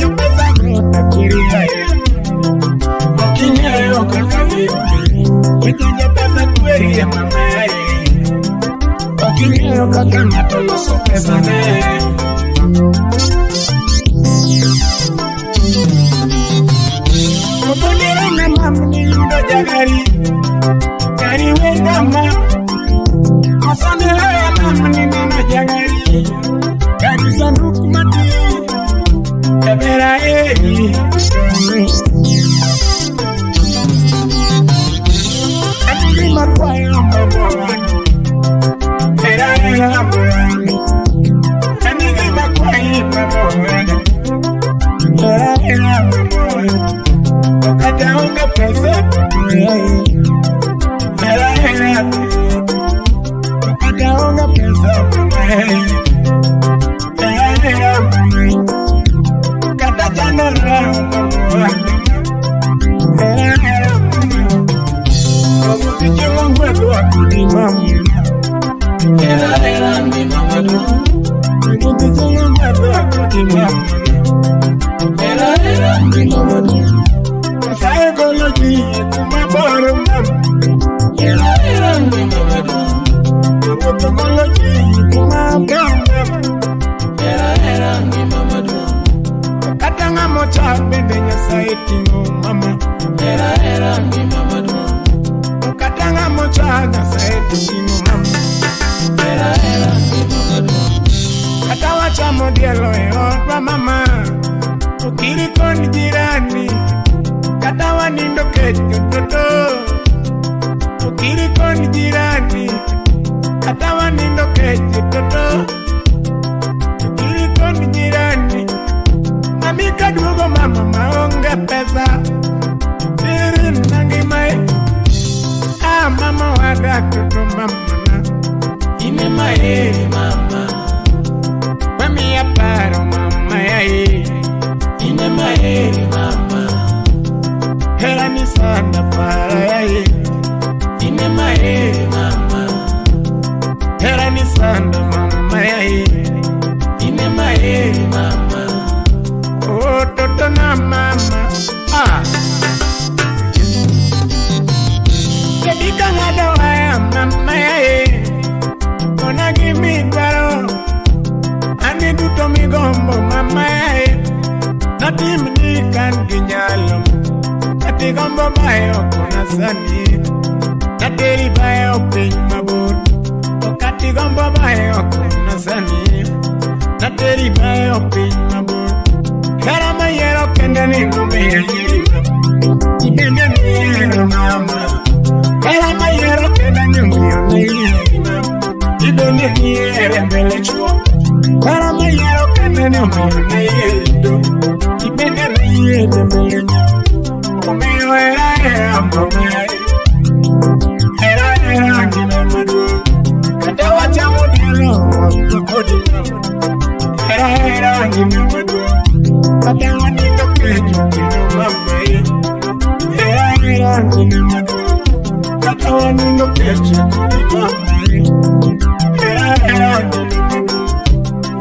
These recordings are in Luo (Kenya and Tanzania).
yo pesa gota kuria okinyo kakali yo pesa kuria mama okinyo kakana to so pesa ne oponera na mamni ndo jagari kari wengama asandera ya mamni ndo jagari kari sanduku mati ebera Ati makwaya mabora era mabora Ati makwaya mabora era mabora Okata unga pesa era Okata unga pesa era Kata janara Katanga mochana saetu mama Katawa cha modielo eopa mama Ukiri koni jirani Katawa nindo kecho toto Ukiri koni jirani Katawa nindo kecho toto Ukiri koni jirani Mami kadugo mama maonge pesa Tiri Ngima mama wada toto mama Ine mae mama Mami ya paro mama ya Ine mae mama Hera ni sana para ya Ine mae mama Hera ni sana mama ya Ine mae mama Oh toto na mama Kedika ngada waya mama Ona gimi kwaro Ani duto migombo mama Nati mnikan ginyalo Nati gombo bayo kuna sani Nati bayo ping mabur Okati gombo bayo kuna sani Nati bayo ping mabur Kara mayero kende ni ngumbe ya Ibende ni mama Kala mayero kena nyumio na Ibende niere mbele chuo Kala mayero kena nyumio na Ibende niere mbele chuo Umeo era mbome Era ngine madu Kata wacha mudelo Kukodi Era ngine madu Kata wanindo keju kino mama Era ngine madu Kata wanindo keju kino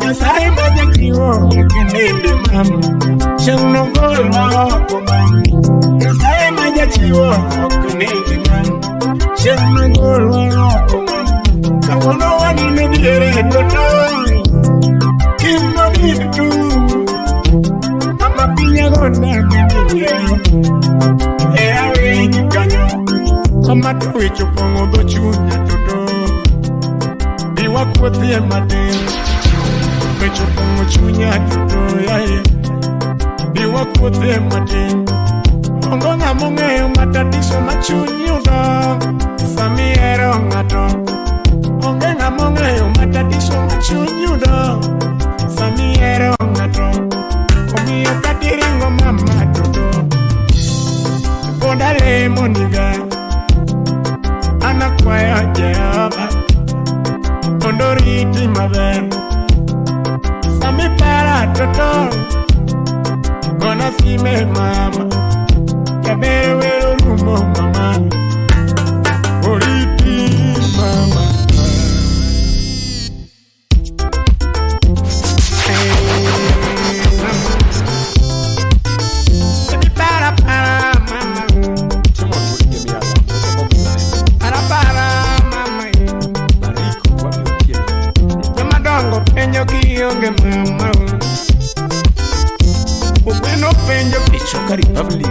Yasai maja kiwo Kinende mama Shengno golwa wako mama Yasai maja kiwo Kinende mama Shengno golwa wako mama Kawono wanine diere toto Kimo bitu Mama pinya gonda Kinende Ea wiki kanyo Mama tuwe chupongo do chunya toto Biwa kuwathie madeni Pecho pongo chunya toto yae Biwa kuwathie madeni Ongo nga mongeyo matatiso machunyudo Samiero ngato Onge nga mongeyo matatiso machunyudo Samiero ngato Omiyo katiringo mama toto Podale moniga Anakwaya Jehova Ondoriti maber Sami para toto Gona sime mama Yabere wero rumo mama Oriti mama Choka Republic.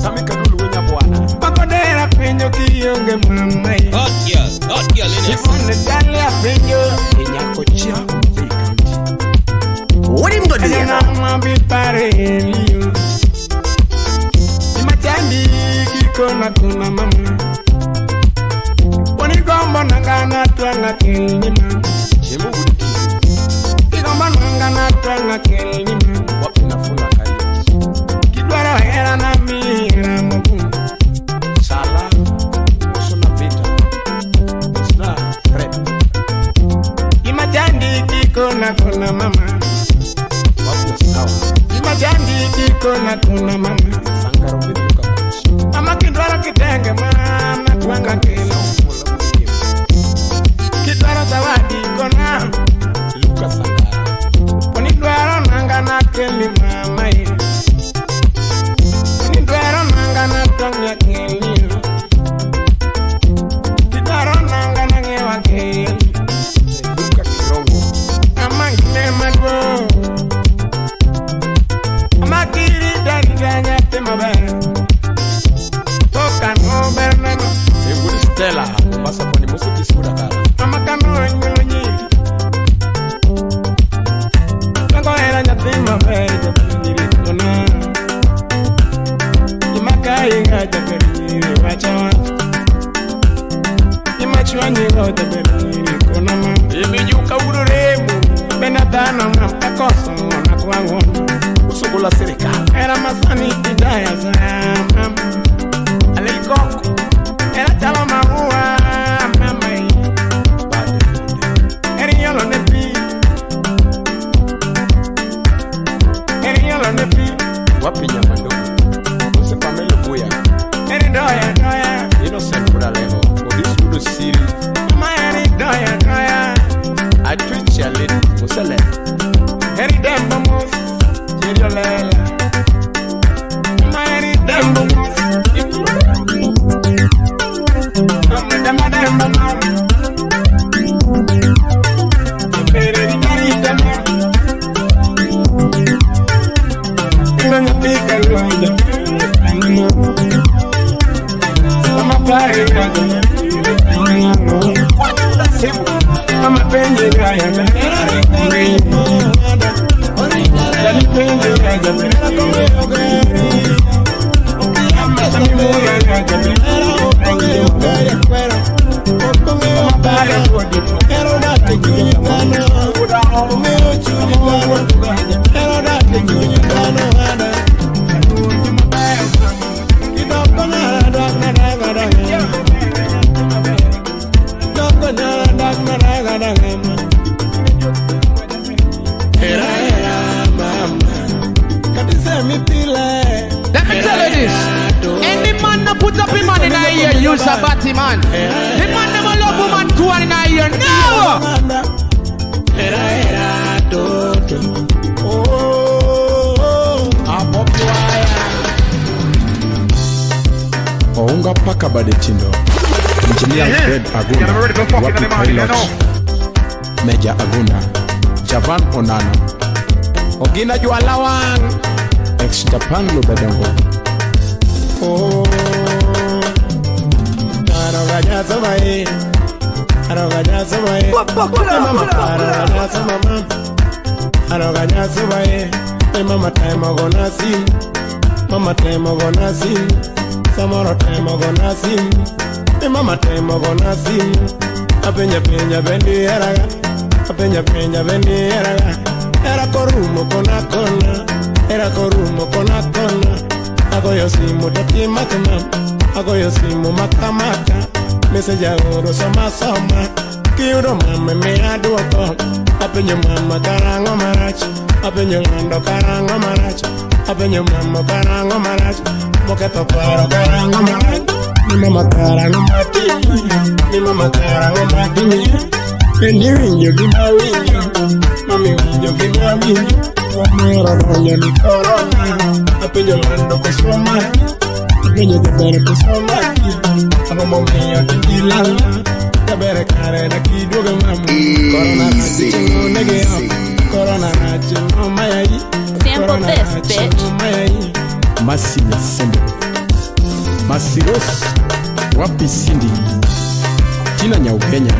Sami Kadulu wenya bwana. Makodera penyo kiyonge mama. Hot girl in Sifone dali ya penyo. Kenya kocha. What him gonna do? Kenya mama bipare liyo. Imachandi kikona kuna mama. Wani gombo nangana tuanga Ngima. Jemu gudiki. Igombo nangana tuanga Ngima. Wapi nafuna kari. Kidwara hera na mira mogu. Sala. Sona pita. Sona red. Imachandi kikona kuna mama. Wapi sawa. Imachandi kikona kuna mama. Sangaro biduka kuchi. Mama kidwara kitenge mama tuanga Ngima. Kidwara zawadi kona. Luka Sangara. Onidwara nangana Ngima ye. Onidwara nangana tuanga Ngima. Kidwara nangana ngewa Ngima. Luka Kirongo. Amangile madwo. Amakiri danya temabe. Toka no bernano. Eguri Stella. Masa kwa ni musu kisikuda kara. Amakano nyonyi. Tango era temabe. Jabiri kona. Imakai nga jabiri wachawa. Imachwanyi nga jabiri kona ma. Imijuka ururemu. Benadana mkakoso na kwangu. Usugula serikali. Era masani idaya za mama. Alikoko. Era tala maua mama. Eri yolo nepi. Eri yolo nepi. Wapi nyama ndogo. Use pamelo buya. Eri doya. Innocent kura leo. Odis kudu siri. Mama eri doya. Atwitch ya lady. Usele. Eri dembo mus. Jerio lela. Mama eri dembo mus. Mama dembo mus. Eri dembo Nanga pika luanda. Mama pare kaga. Mama penye gaya. Dali penye gaya. Mama samuya gaya. Mama pare kodi. Ero date kinyano. Umeo chuni gaya. Ero date kinyano. Let me tell you this. Any man that put up him man in a ear, use a batty man. The man never love woman two and in a ear. No! Ohangla paka bade chindo. Engineer Fred Aguna. Wapi pilot. Major Aguna. Javan Onano. Ogina Jualawang. Ex-Japan Lubedango. Arogaja samai. Arogaja samai. Mama arogaja samama. Arogaja samai. Mama time gonna see. Mama time gonna see. Samoro time gonna see. Mama time gonna see. Apenya bendi eraga. Apenya bendi eraga. Era korumo kona kona. Era korumo kona kona. Agoyo simu dati matama. Agoyo simu makamaka. Message oro sama. Kiudo mama me aduoko. Apenyo mama karango marach. Apenyo lando karango marach. Apenyo mama karango marach. Moketo paro karango marach. Mi mama karango mati. Mi mama karango mati. Pendi winyo gima winyo. Mami winyo gima winyo. Wamera donyo ni corona. Apenyo lando kusoma. Apenyo jabere kusoma. Amo mamiya kikilala. Jabere kare na kidoga mamu. Corona na chingo nege am. Corona na chingo mayayi. Sample this, bitch. Masina Sembo Masiros Wapi Cindy Tina Nyaugenya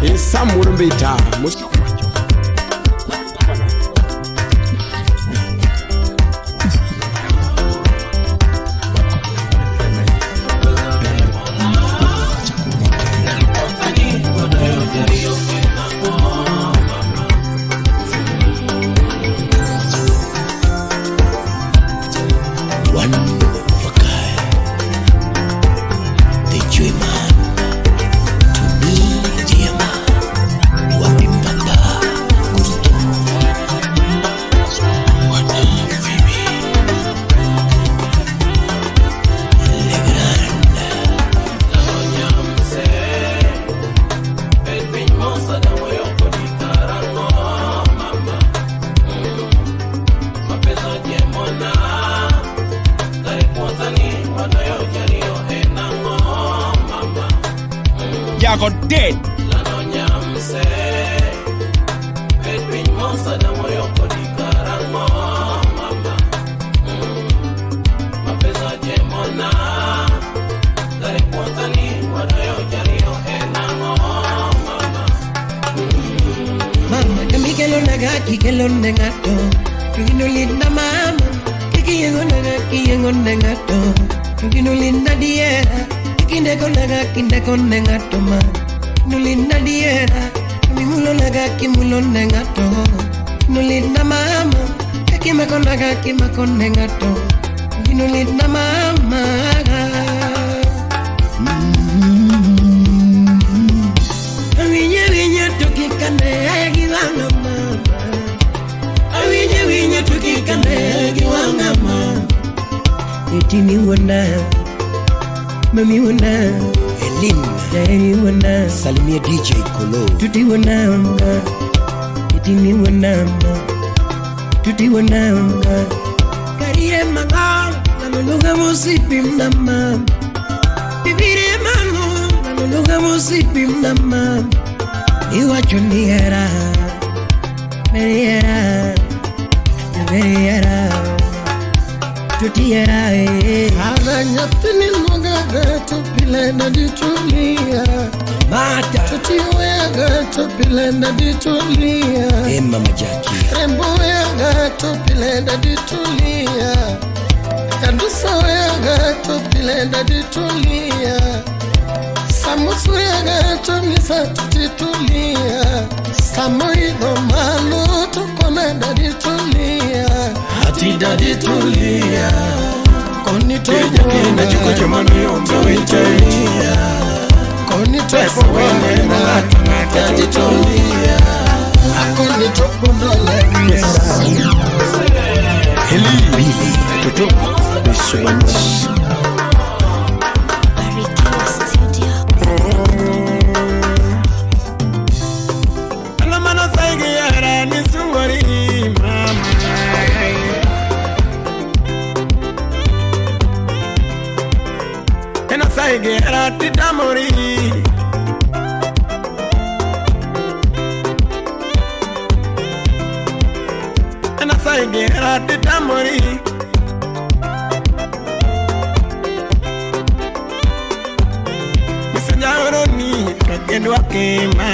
Esamuro Mbeta Musto Got dead. Mama, kami kelon negato. Tuginulinda mama, kiyengon negato. Tuginulinda diera. Kinde con negato ma nulinda diera mi mulo negato nulinda mama kima con negato nulinda mama awinya tukikane giwanga mama awinya tukikane giwanga mama itini wona Mami wana Elin Daddy wana Salimia DJ Kolo Tuti wana mga Itini wana mga Tuti wana mga Karire mga Nanuluga musipim nama Bibire mga Nanuluga musipim nama Iwacho ni era Meriera Meriera Tutiera Nyatini mwanga tupile na ditulia Mata Tutiwega tupile na ditulia Mama Jackie Rembo wega tupile na ditulia Kadusa wega tupile na ditulia Samusu wega tumisa tutitulia Samoido malu tukone na ditulia Hati da ditulia Koni Teja kina juko jamano yombe wechayochi Koni Pesa wene ngata Tatulia Koni topo dole Heli Really Toto Besubanish Alamana saigi yara nisungori mama Saige rati tamori Ana saige rati tamori Misajaro ni kakendo akema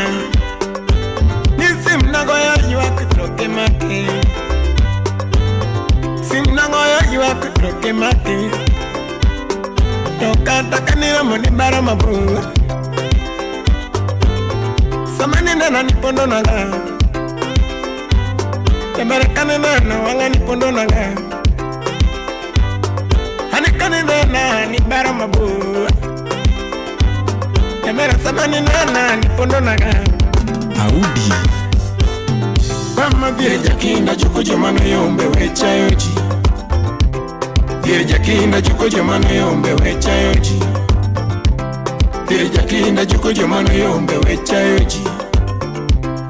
Nisim nagoya yuak troke maki Sim nagoya yuak troke maki Tokata kanira moni bara mabu Samani nana nipondo naga Tembere kanina na wanga nipondo naga Hani kanina na ni bara mabu Tembere samani nana nipondo naga Audi Mama vire jakinda juko jomano yombe wecha yoji Vire jakinda juko jomano yombe wecha yoji Vire jakinda juko jomano yombe wecha yoji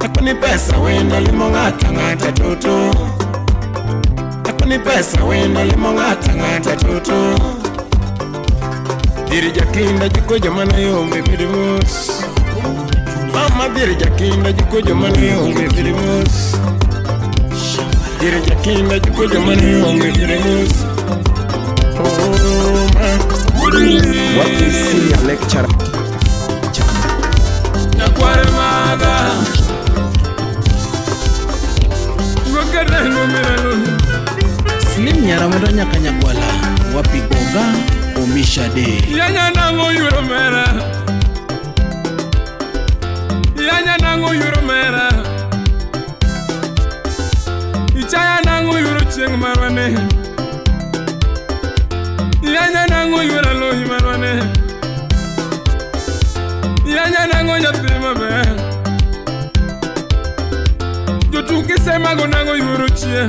Akuni pesa wenda limo ngata toto Akuni pesa wenda limo ngata toto Vire jakinda juko jomano yombe birimus Mama vire jakinda juko jomano yombe birimus Vire jakinda juko jomano yombe birimus What is senior lecturer? Slim nyaramodo nyaka nyakwala wapi oga omisha de. Yanya nango yuro mera. Yanya nango yuro mera. Ichaya nango yuro cheng marwane. Yanya nango yuro lohi marwane. Yanya nango yatima be. Jutuki sema go nango yuro chie.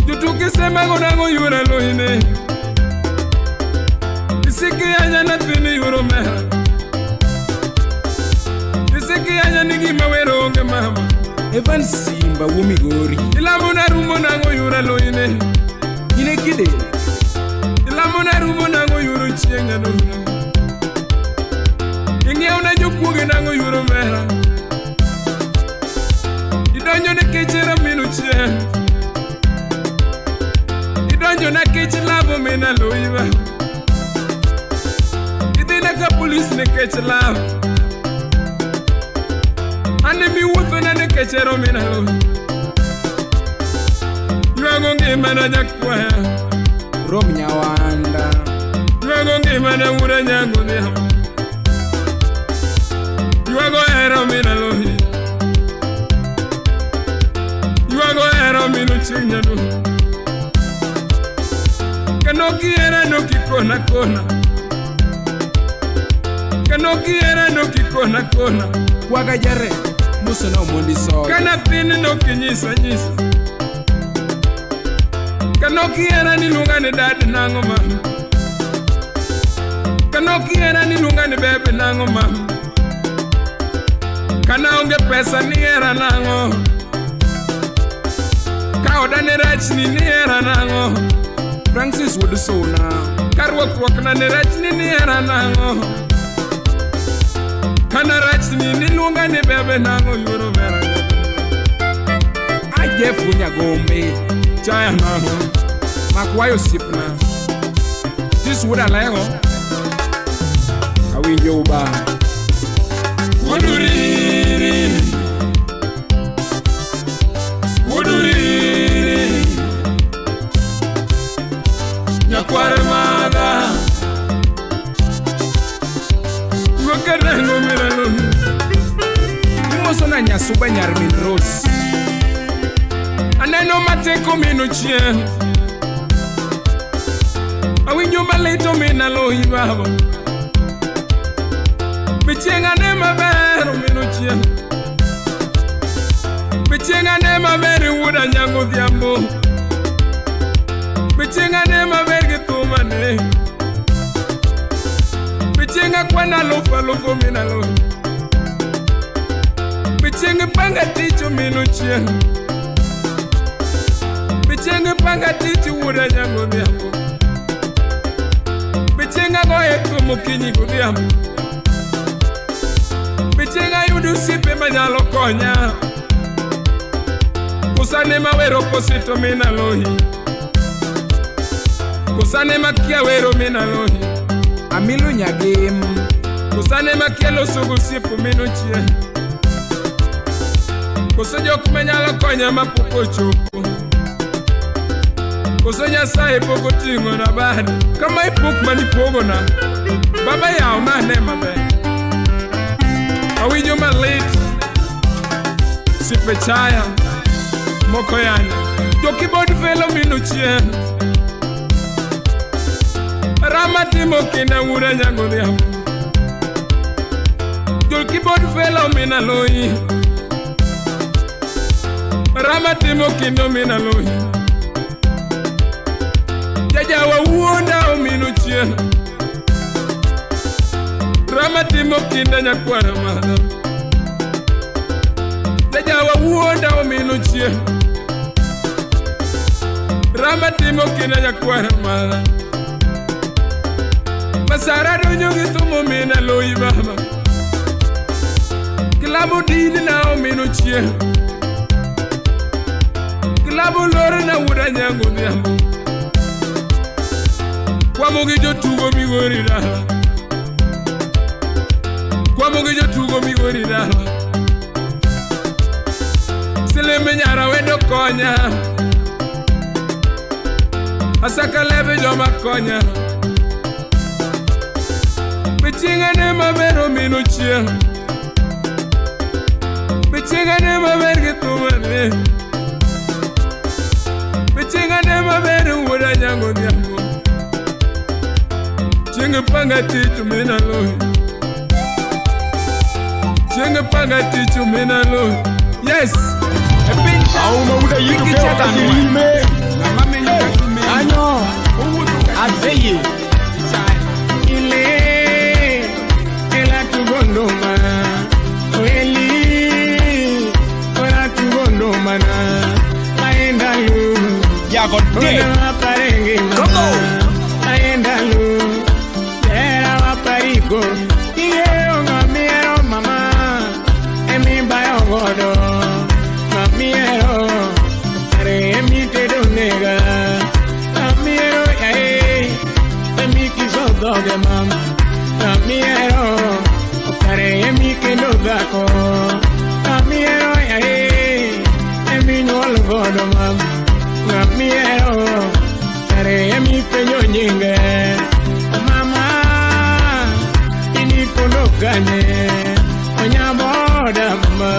Jutuki sema go nango yuro lohi ne. Isiki yanya na tini yuro mera. Isiki yanya ni Ngima wero onge mama. Evan Simba wumigori. Ilamu na rumo nango yuro lohi ne. Ine kide. Ilamu na rumo nango yuro chienga no. Inge una jokuge nango yuro mera. Idonyo ne kechera minu chien. Idonyo na kechelabo mena loiva. Idina ka police ne kechelabo. Ane mi wuto na ne kechero mena loiva. Yuago Ngima na jakwaya. Rom nyawanda. Yuago Ngima na ura nyango niya. Yuago ero mina lohi. Yuago ero minu chinya do. Kanoki era no kikona kona. Kanoki era no kikona kona. Waga jare. Muso na umundi so. Kana tini no kinyisa nyisa. Kanoki era ni lungane dad nango mama. Kanoki era ni lungane bebe nango mama. Kana onge pesa ni era nango. Ka odane rach ni era nango. Francis Woodusona. Karwak na ne rach ni era nango. Kana rach ni lungane bebe nango yuro mera. Aje funya gombe. Chaya nango. Makwayo sipna. This would allow. Awi yoba. Wuduri. Wuduri. Nyakware maga. Wakare no miralo. Muso na nyasuba nyarmin rose. Aneno mateko minu chien. Awinyo maleto mina lohi baba. Bichenga ne mabero minu chien. Bichenga ne maberi wuda nyango dhiambo. Bichenga ne maberi gituma ne. Bichenga kwana lofo mina lohi. Bichenga panga ticho minu chien. Bichenga panga ticho wuda nyango dhiambo. Bichenga goye kumu kinyi kudhiambo. Bichenga yudu sipe manyalo konya. Kusane mawero posito mina lohi. Kusane makia wero mina lohi. Amilu nyagim. Kusane makia lo sugu sipu minu chie. Kusajok manyalo konya mapuko chupu. Kusanya sahi poko tingo na bari. Kama ipuk mani pogo na. Baba yao mane mabe. Awinyo malit. Sipe chaya. Moko yani. Jo keyboard velo minu chien. Rama timo kina ura nyango dhiambo. Jo keyboard velo mina lohi. Rama timo kino mina lohi. Jaja wa uonda o minu chien. Rama timo kinda nyakwara madam. Jaja wa uonda o minu chien. Rama timo kinda nyakwara madam. Masara donyo gitumo mina lohi baba. Kilabu dini na o minu chien. Kilabu lore na wuda nyango dhiambo. Kwamogi jotugo migori dala. Kwamogi jotugo migori dala. Seleme nyara wendo konya. Asaka lebe joma konya. Bechinga ne mabero mino chia. Bechinga ne maberge tumane. Bechinga ne mabero wuda nyango nyango. Chinga panga tichu mina lohi. Chinga panga tichu mina lohi. Yes. Auma uda yitu peo kakilime. Anyo. Azeye. Ile. Ela tugondoma. Oeli. Ela tugondoma na. Aenda lu. Yago de. Come on. Aenda lu. Era waparigo. Iye onga miero mama. Emi bayo godo. Mamiero. Are emi te do nega. Mamiero yae. Emi kiso doge mam. Mamiero. Are emi ke no dako. Mamiero yae. Emi no godo mam. Mamiero. Are emi peño nyinge. Mama. Ini kono gane. Onyaboda mama.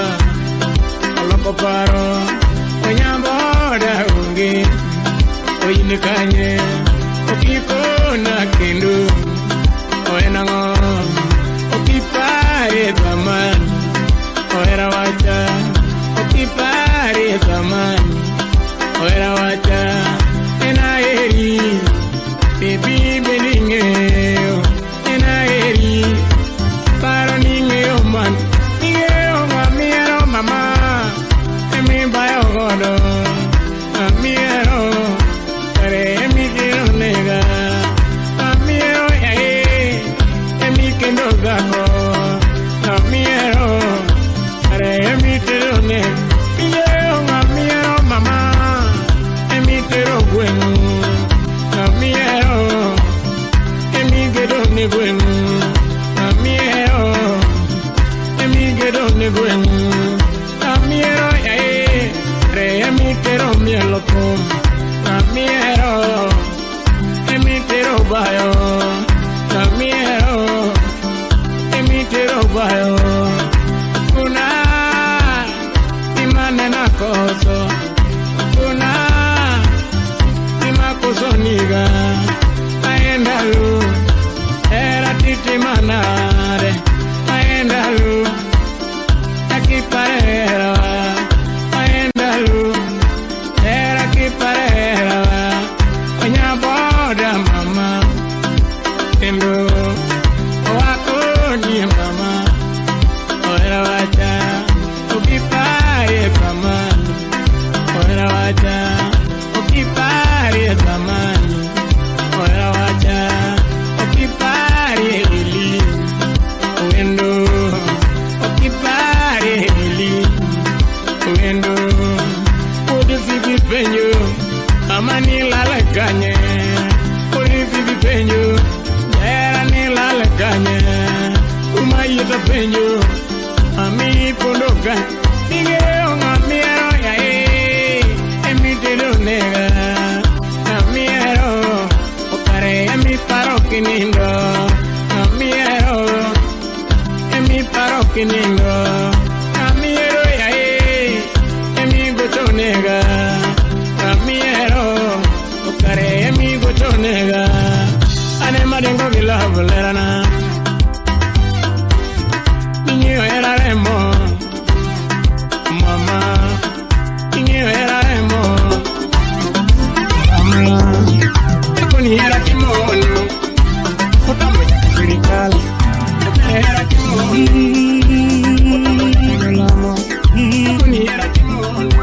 Oloko paro. Onyaboda ungi. Oyine kanye. Okiko na kindu. Oenango. Okipare zaman. Oera wacha. Okipare zaman. Oera wacha. Enaeri. Baby beninge. Enaeri. Paro ninge oman. Ninge oma miero mama. Emi bayo godo. Amiero. Ere emi kiro nega. Amiero yae. Emi kendo gako. Amiero. Ere emi kiro nega. Ninge oma miero mama. Emi kiro bueno. Amiero. Emi kiro ne bueno. Amiero. Emi kiro ne bueno. Amiero yae. Re emi kiro mielo kom. Amiero. Emi kiro bayo. Amiero. Emi kiro bayo. Kuna. Imane na koso. Kuna. Imakoso niga. Aenda lu. Era titi manare. Aenda lu. Akiparera. Aenda lu. Era kiparera. Onyaboda mama. Kendo. Wako ni mama. Oera wacha. Ukipare zamani. Oera wacha. Ukipare zamani. Oera wacha. Ukipare ili. Uendo. Ukipare ili. Uendo. Odi fifi penyo. Mama ni lala kanye. Odi fifi penyo. Era ni lala kanye. Umayita penyo. Ami pondo kanye. Nige onga miero yae. Emi te do nega. Amiero. Okare emi paro kinindo. Amiero. Emi paro kinindo. Amiero yae. Emi goto nega. Amiero. Okare emi goto nega. Ane madengo gila volerana. Niño era remo. Mama. Niño era remo. Mama. Koni era kimono. Otambo ya kirital. Era kimono. Otambo Koni era kimono.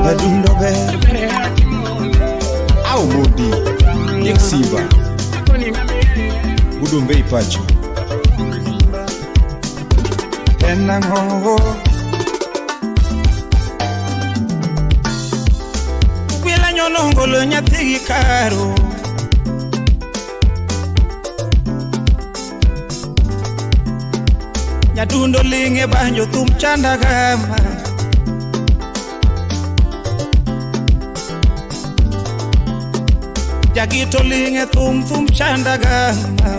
Badundo be. Era kimono. Au modi. Yeksiba. Koni ngamie. Budumbe ipacho. Enango. Kwila nyo nongolo nyathi gi karo nyadundo linge banjo thum chanda gama jagito linge thum chanda gama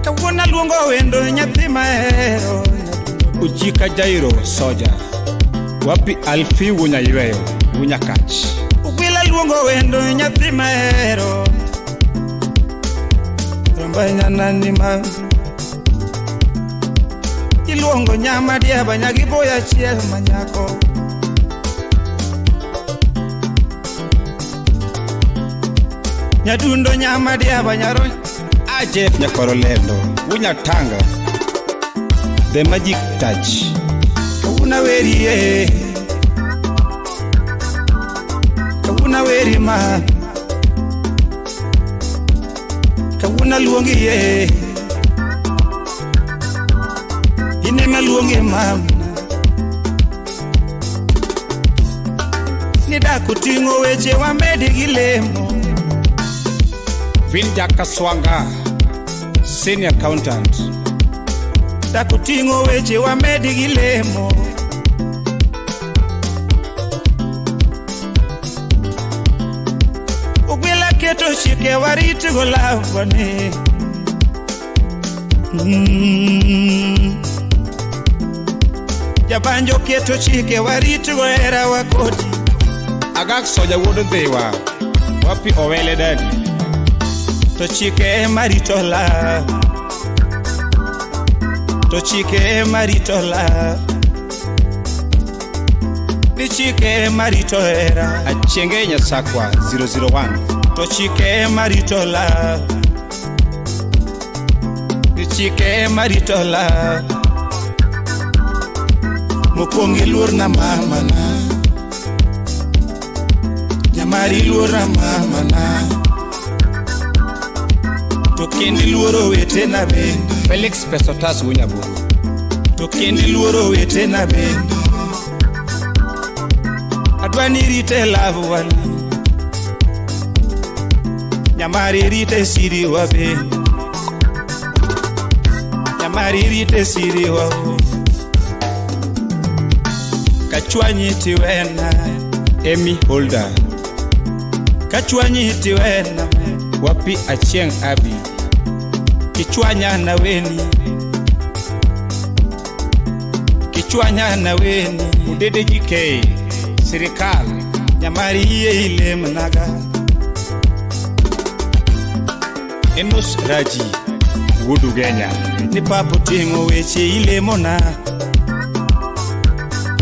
kawuona luongo wendo nyathi mahero Uchika Jairo soja wapi alfi wunya yweyo wunya kach Ugwila luongo wendo nyathi mahero Rambanya nani ma Iluongo nyama diaba nyagi boya chiel manyako Nyadundo nyama diaba nyaro Ajef nyakoro lendo wunya tanga The magic touch Kawuna weri ma Kawuna luongi ye Inema luongi mama Nida kutingo weche wa medi gilemo Vinja Kaswanga Senior Accountant Dakutingo weche wa medi gilemo Ugwila keto chike wariti golawani Jabanjo keto chike wariti goera wakoti Agak soja wudu dhiwa wapi owele dadi To chike maritola To chike maritola Ni chike maritoera Achienge Nyasakwa 001 To chike maritola Ni chike maritola Mukongi luor na mama na Nyamari luor na mama na To kendi luoro wete na bendi Felix Pesotas wunya buru To kendi luoro wete na bendi Adwani rite lavu wali Nyamari rite siri wa bendi Nyamari rite siri wa bendi Kachwanyi tiwena Emi Holder Kachwanyi tiwena wapi Achieng Abi Kichwanya na weni Kichwanya na weni Udede GK Sirikal Nyamari iye ile mnaga Enos Raji Wudu Genya Ni papu tingo weche ile mona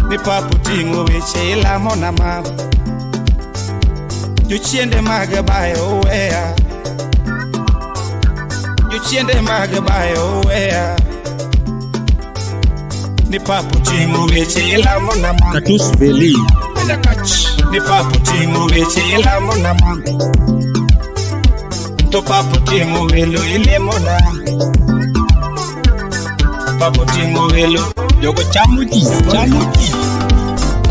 Ni papu tingo weche ila mona mama Juchiende magabayo wea Juchiende magabayo wea Ni papu tingo weche ila mona mama Katus Beli Anyakach Ni papu tingo weche ila mona mama To papu tingo welo ile mona Papu tingo welo Yogo chamuji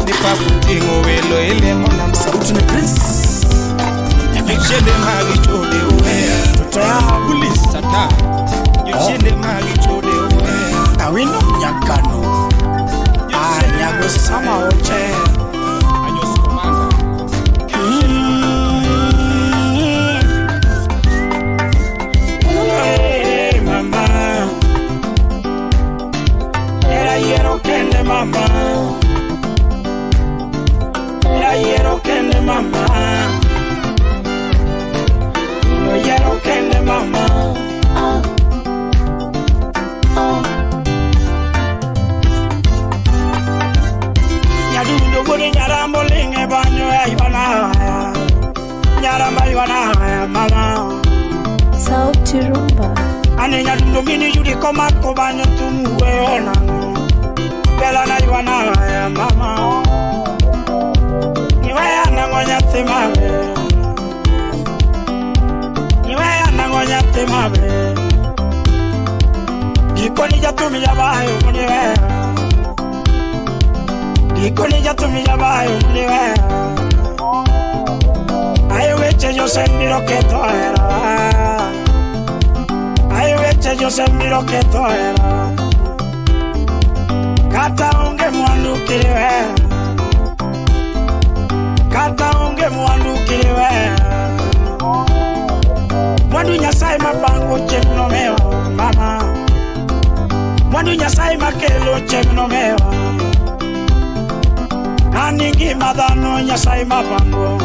Ni papu tingo welo ile mona mama Juchiende magichode wea Tutaya police sata Juchiende magichode wea Awino nyakano Anyago sama oche Anyos Commander Hey mama Era hiero kende mama Era hiero kende mama No hiero kende mama Nyadundo guri nyarambo linge banyo ya ibana Nyaramba ibana mama Sauti Rumba. Ane nyadundo mini yudi komako banyo tumuwe ona Bela na ibana mama Niwaya nangonya temame Niwaya nangonya temame Jikoni jatumi jabayo niwaya Ikoni jatumi jabayo niwe Ayo weche yo sembiro que toera Ayo weche yo sembiro que toera Kata unge mwandu kiriwe Kata unge mwandu kiriwe Mwandu nyasai mapango chemno mewa mama Mwandu nyasai makelo chemno mewa Nani ngima dhano nyasai mapango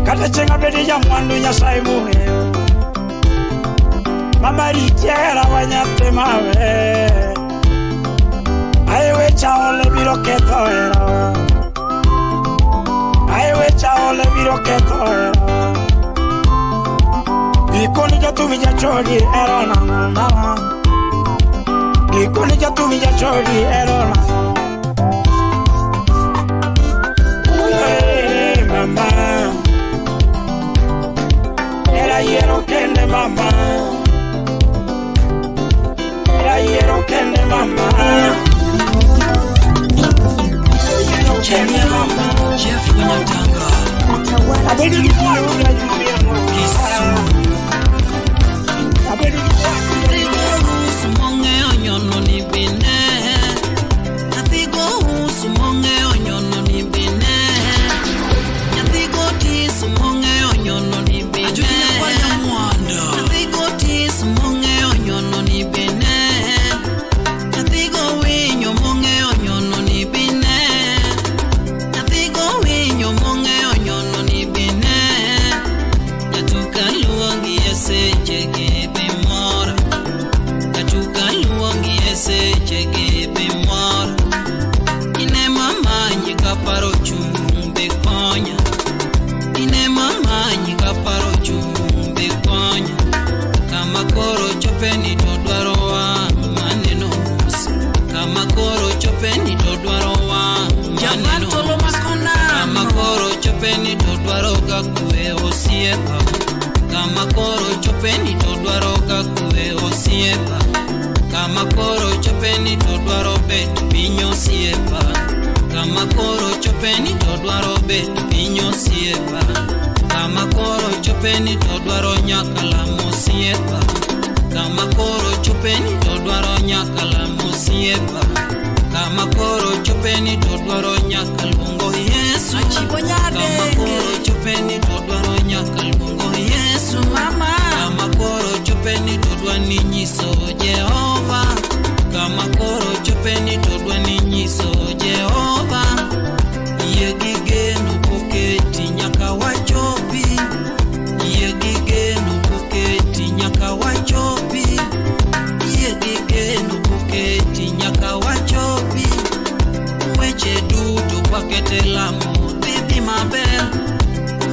Kata chenga bedi ya mwandu nyasai muhe Mama rikiera wanyate mawe Aiwe chaole biro que toera Aiwe chaole biro que toera Ikoni jatumi jachori erona mama Ikoni jatumi jachori erona Mama Era hiero kende mama Era hiero kende mama Jenny mama Jeff Kunyatanga Abedi nikiunga Kisu Abedi Sumonge onyono ni bine Atigo sumonge onyono ni bine Atigo ti sumonge onyono ni bine Atigo ti sumonge onyono ni bine Atigo winyo monge onyono ni bine Atigo winyo monge onyono ni bine Yatuka luongi eseche gebe mora Yatuka luongi eseche gebe mora Ine mama nyika paro chumbe konya Ine mama nyika paro chumbe konya Kama koro chopeni to dwaro wa maneno musi Kama koro chopeni to dwaro wa maneno musi Kama koro chopeni to dwaro kakue osiepa Kama koro chopeni to dwaro kakue osiepa Kama koro chopeni to dwaro bet pinyo osiepa Kama koro chopeni to dwaro bet pinyo osiepa Kama koro chopeni to dwaro nyakala mosiepa Kama koro chopeni to dwaro nyakala mosiepa Kama koro chopeni to dwaro nyakalungo Yesu Kama koro chopeni to dwaro nyakalungo Yesu Kama koro chopeni to dwani nyiso Jehova Kama koro chopeni to dwani nyiso Jehova Yegigeno poketi nyaka wachopi Yegigeno poketi nyaka wachopi Yegigeno poketi nyaka wachopi Weche duto kwakete lamo Dhidhi maber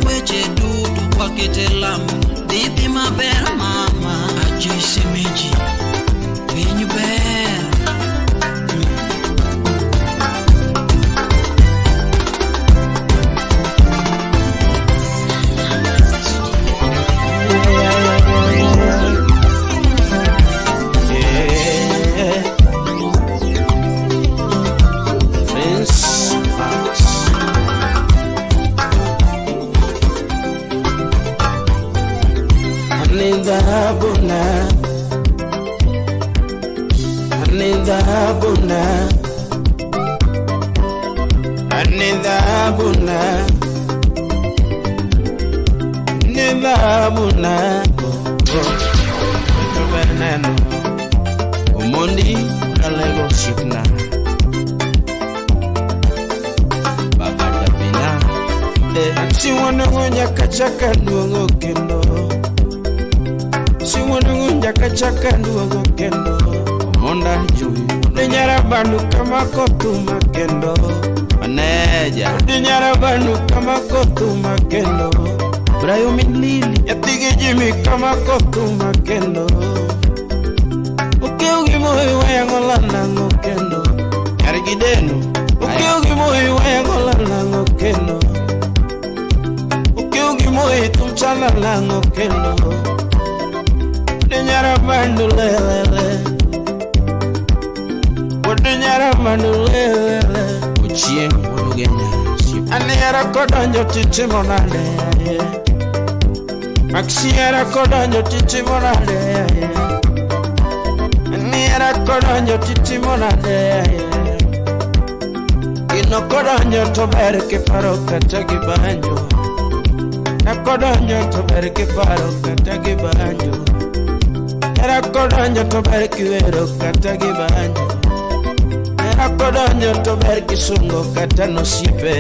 Weche duto kwakete lamo Dhidhi maber mama Ajay semeji Vinyu ber Omondi kalego shikna Baba Dabina Si wana ngonya kachaka duongo kendo Si wana ngonya kachaka duongo kendo Omonda jui Dinyara bandu kama kotu makendo Maneja Dinyara bandu kama kotu makendo Brayo milili Yatige jimi kama kotu makendo Ukiugi mohi waya ngolana ngokendo Yarigidenu Ukiugi mohi waya ngolana ngokendo Ukiugi mohi tumchala la ngokendo Dinyara bandu lelele Nyara manulele Uchieng ulugenya Aniera kodonjo titi monade Maxiera kodonjo titi monade Aniera kodonjo titi monade Ino kodonjo to ber ke paro kata gi banjo Na kodonjo to ber ke paro kata gi banjo Era kodonjo to ber ki wero kata gi banjo Era kodonjo to ber ki sungo kata no siepe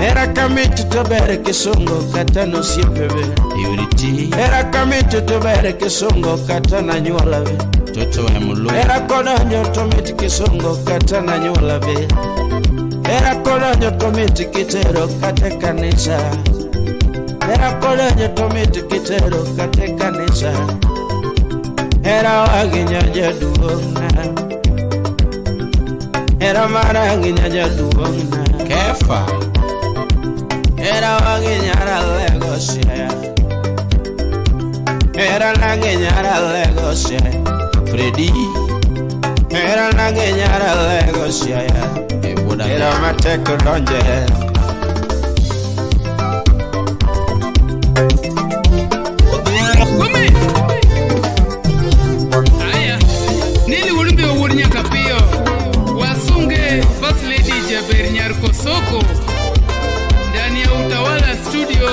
Era kamiti to ber ki sungo kata no siepe be Unity Era kamiti to ber ki sungo kata na nyuola be Toto emulu Era kodonjo to miti ki sungo kata na nyuola be Era kodonjo to miti kitero kata kanisa Era kodonjo to miti kitero kata kanisa Era waginya jaduongna Era maranginya jaduongna Kefa Era waginya Lagosya Era naginya Lagosya Freddy Era naginya Lagosya Era mateko donje Soko ndani ya Utawala Studio,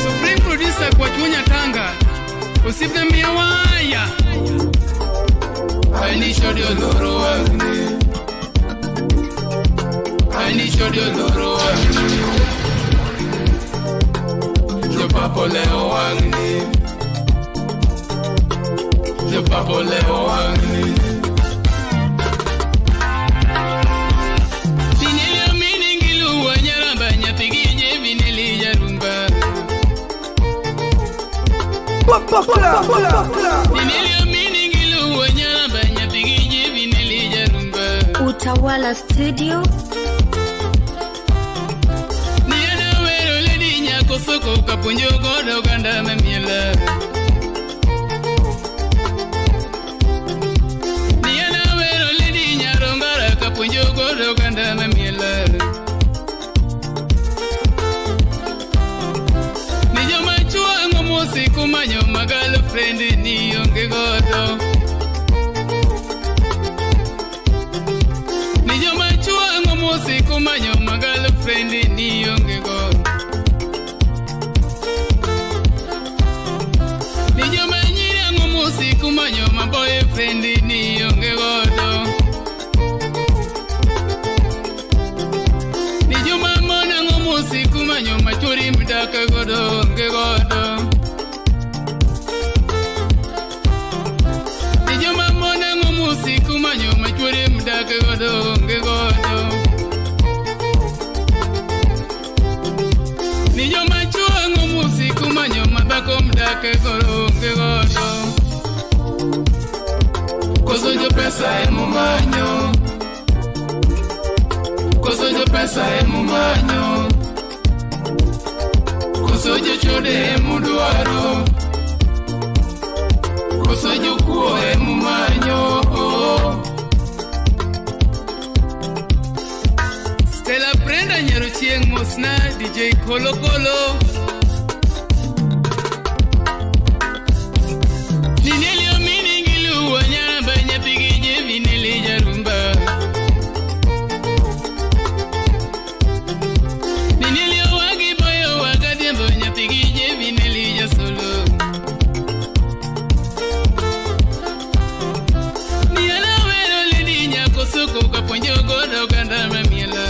Supreme Producer kwa Chunya Tanga, usivemia waya Anisho dio loro wangu Anisho dio loro wangu Jopapo leo wangu Jopapo leo wangu Utawala Studio. Niana wero ledi nyako soko kapunjo godo kanda mamiela. Niana wero ledi nyarongara kapunjo godo kanda mamiela. Siku manyo magalo friend ni yonge godo Nijo machua ngomo siku manyo magalo friend ni yonge godo Nijo manyira ngomo siku manyo maboy friend ni yonge godo Nijo mamona ngomo siku manyo machuri mdaka godo nge godo Siku manyo machuri mdake godo nge godo Nijo machua ngomu siku manyo mabako mdake godo nge godo Koso jo pesa emu manyo Koso jo pesa emu manyo Koso jo chode emu duaro Koso jo kuo emu manyo Stella Brenda Nyaruchieng Mosna DJ Kolo Kolo Ninelio miningilu wanyana banya pigije vinili jarumba Ninelio wagi boyo wakati banya pigije vinili jasolo Soko kaponjo godo kanda mamiela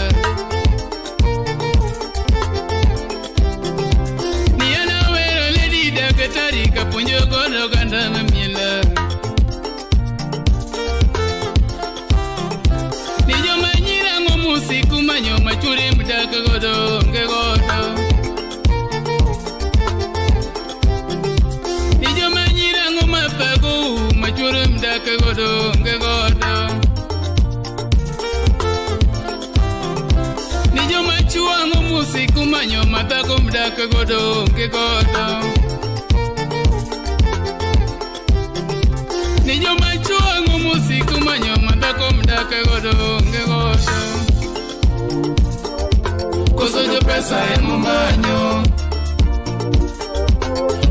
Niana wero lady dakatari kaponjo godo kanda mamiela Nijo manyira ngomu siku manyo machuri mdaka godo nge godo Nijo manyira ngoma pago machuri mdaka godo nge godo Nijo machua ngomu siku manyo matako mdaka godo nge godo Nijo machua ngomu siku manyo matako mdaka que godo, que godo. Coso de pesa en un baño.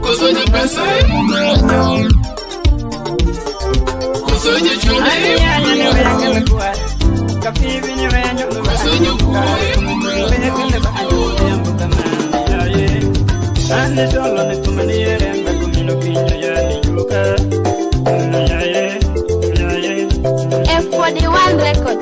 Coso de pesa en un baño. Coso de chulo. F41 record.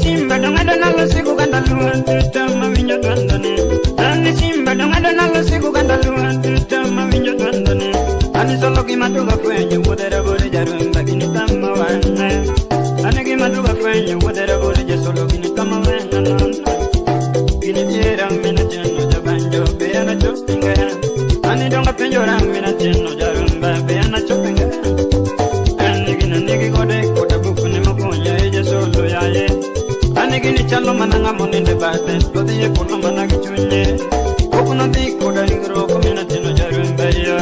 Simba don't I don't know siku kanda luan tutama minyo twandane. Ani Simba don't I don't know siku kanda luan tutama minyo twandane. Ani solo kimatuka kwenye mudera bore jarumba kini tama wana. Ani kimatuka kwenye mudera bore jasolo kini tama wana. Kini tira mina cheno jabanjo beana chopinga. Ani donga penjora mina cheno jarumba beana chopinga. Ani kina nigi kode kota buku ni makonya eje solo ya ye. Anigini chalo mananga monende bate, lodi ye kono managi chunye. Kokuna di koda ingro community no jarumba ye.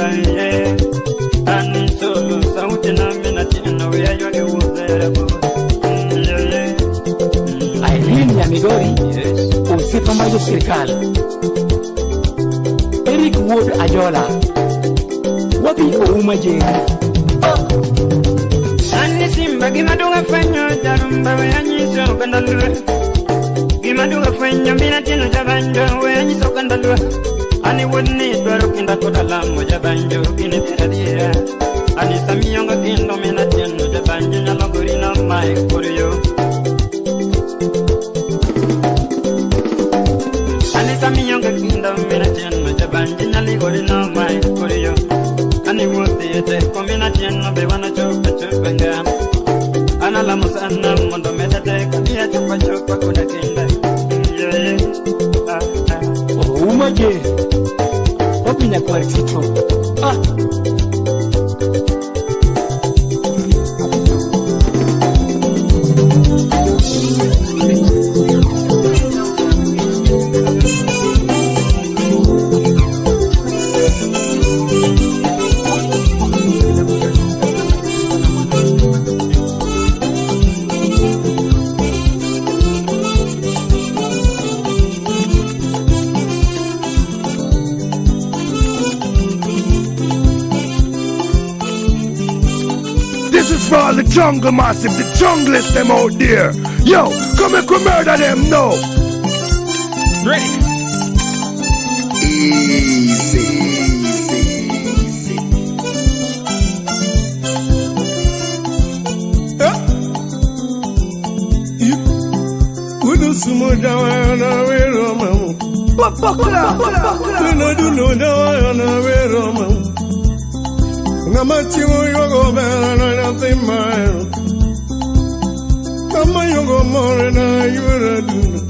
Ani solo sauti na minati na we ayo ke wuzera bo. Aileen ya Migori, usipa majo serikali. Eric Wood Ajola, wapi Ouma Jenga. Ani Simba gimadunga fanyo jarumba we anyiso kandalwe. Gimadunga fanyo minatino jabanjo we anyiso kandalwe. Ani woni dwaro kinda kodalamu jabanjo kini tiradia. Ani samiyonga kindo minatino jabanjo nyaloguri na mai kuriyo. Ani samiyonga kindo minatino jabanjo nyaliguri na mai kuriyo. Ani wote ete kombination be wana chopa chopenga. Ana la musana mondo medate kabia chopa chopa kuna kinda. Ouma je. Wapi na kwa kitu. This is for all the jungle massive, the junglist them out there. Yo, come and come murder them now. Ready? Easy. We do some more down away, Roman. We no do no down away, Roman. Namachimu yogo bera na nothing mine. Kama yogo more na yura duna.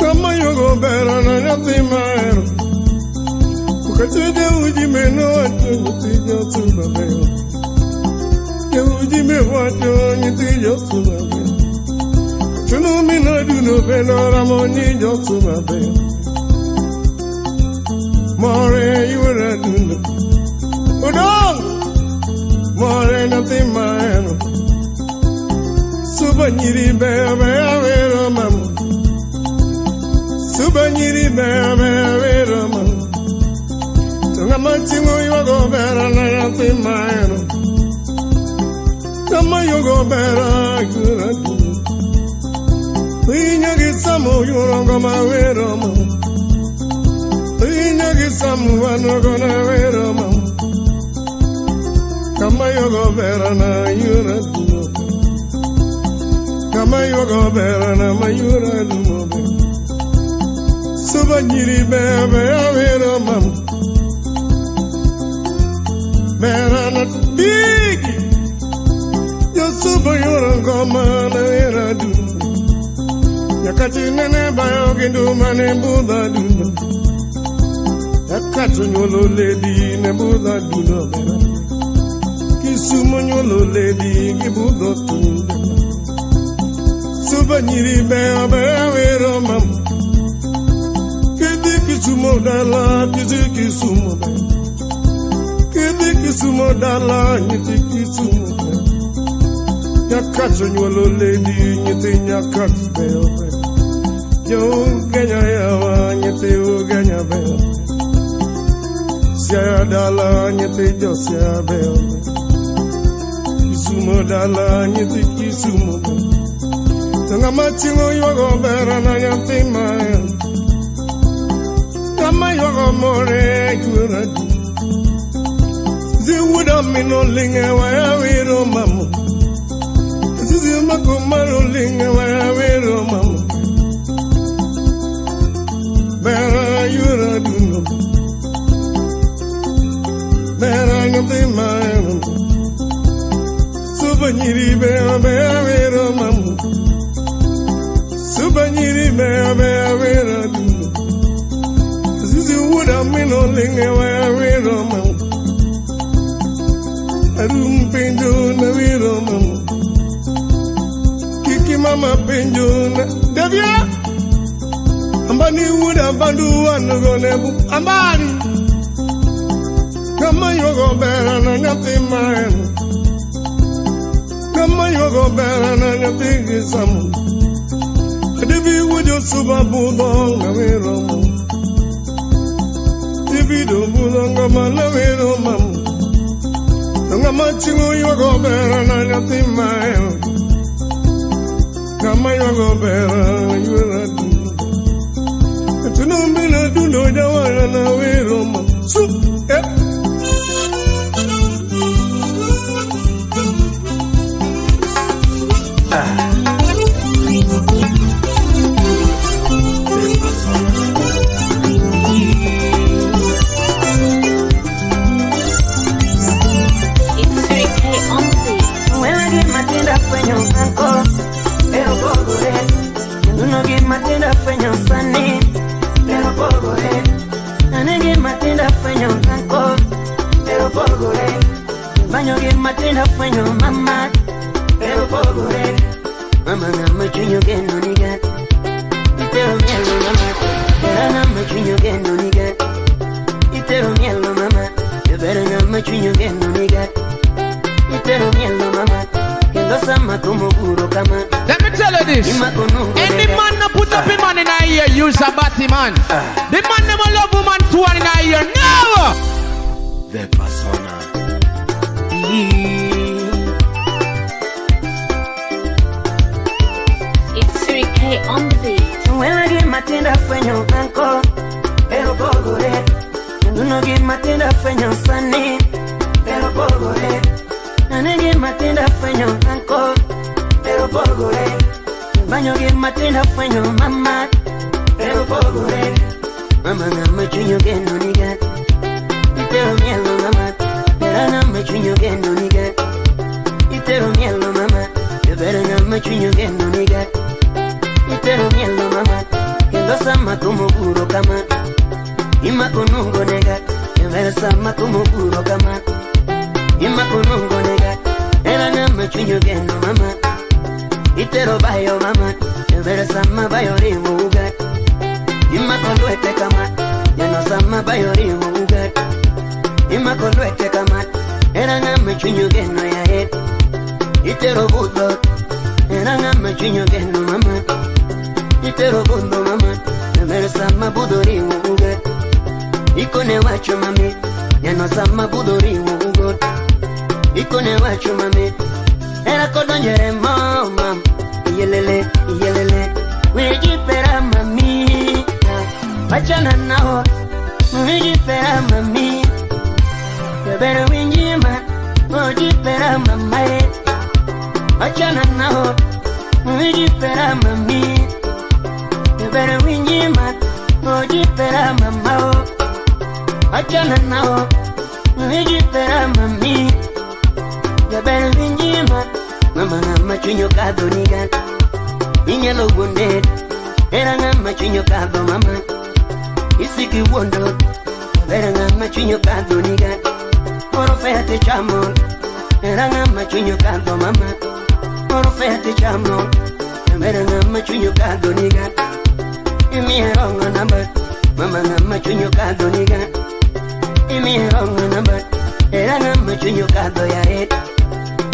Kama yogo bera na nothing mine. Ukachede uji me no wacho nitijo tunabeo. Ke uji me wacho nitijo tunabeo. Chuno mi no duno beno ramo nijo tunabeo. More yura duna. Duong, more nothing mine. Subanyiri bebe avero mam. Subanyiri bebe avero mam. Tunga machingo yogo bera na nothing mine. Kama yogo bera yuradu. Inya gisamo yorongo mawero mam. Inya gisamo wanogo na avero mam. Kama yogo bera na yura dumo. Kama yogo bera na mayura dumo. Subanyiri bebe avero mam. Bera na bigi. Yo subayura ngoma na era dumo. Yakati nene bayo gindu mane buda dumo. Yakatu nyolo lady ne buda dumo bera. Sumonyolo lady gibudo tunde. Subanyiri bebe avero mam. Kedi kisumo dala kisi kisumo be. Kedi Isumo dala nyiti kisumo Nyakacho nyolo lady nyiti nyakacho beobe Yo ganya yawa nyiti uganya beobe Siya dala nyiti josya beobe Isumo dala nyiti kisumo Tanga machingo yogo bera na nyati mael Kama yogo more yuradu Ziwuda mino linge waya wiro mamu Zizi makumaro linge waya wiro mamu Bera yuradu no Bera nyati mael Suba nyiri bea bea wiro mamu Subanyiri bea bea wira duno Zizi wuda mino linge waya wira mamu Arum penjo na wira mamu Kiki mama penjo na Devya Ambani wuda bandu wanu gonebu Ambani Kama yogo bera na nyati maenu Kama yogo bera na nyati gisamu Devi wujo suba budong na wiro mamu Devi do budong gama na wiro mamu Nga machingo yogo bera na nyati mael Gama yogo bera yura duno Tunumbina duno jawara na wiro mamu Sup, Matenda fenyo sani, pero poco Anege matenda fenyo blanco, pero poco Baño que matenda fenyo mama, pero poco Mama na machinyo que no niga, itero mielo mama. Era na machinyo que no niga, itero mielo mama. Era na machinyo que no niga, itero mielo mama. Let me tell you this. Any man no put up him man in a ear, use a batty man. The man never love woman two in a ear. Never. The persona. It's 3K on the beat. When I get my tender friend your uncle, pero poco You no get my tender friend your sonny, pero poco And I get my tender friend your uncle, pero poco Baño get my tender friend your mama, pero poco Mama na machinyo que no niga, itero mielo mama. Era na machinyo que no niga, itero mielo mama. Era na machinyo que no niga, itero mielo mama. Kendo sama como puro kama, ima konungo nega. Era sama como puro kama, ima konungo nega. Era na machinyo que no mama, itero bayo mama. Era sama bayo rimu uga. Ima kolwete kama, yano sama bayo rimu uga. Ima kolwete kama, era na machinyo que no ya he. Itero budo, era na machinyo que no mama. Itero budo mama, era sama budo rimu uga. Ikone wacho mami, yano sama budo rimu uga. Ikone wacho mami, era kodonjere mama. Yelele, yelele, wijipera mami. Wachana nao, wijipera mami. Bebere winjima, wijipera mamae. Wachana nao, wijipera mami. Bebere winjima, wijipera mamao. Wachana nao, wijipera mami. Bebere winjima, mama na machinyo kado niga. Inyalo gunde, era na machinyo kado mama. Isiki wondo, era na machinyo kado niga. Moro fete chamo, era na machinyo kado mama. Moro fete chamo, era na machinyo kado niga. Imi ronga number, mama na machinyo kado niga. Imi ronga number, era na chunyo kado ya it.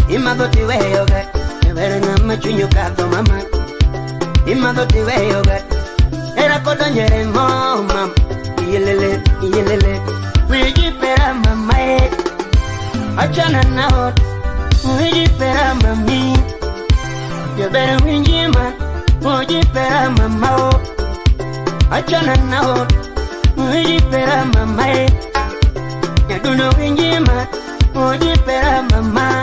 Imado tiwe yoga. Ebere ngama chunyo kado mama. Imado tiwe yoga. Era kodo nyere mo mam. Iyelele, iyelele. Wijipera mama it. Achana na hot. Wijipera mami. Ebere Ngima. Wijipera mama o. Achana na hot. Wijipera mama it. Yaduno Ngima. Wijipera mama.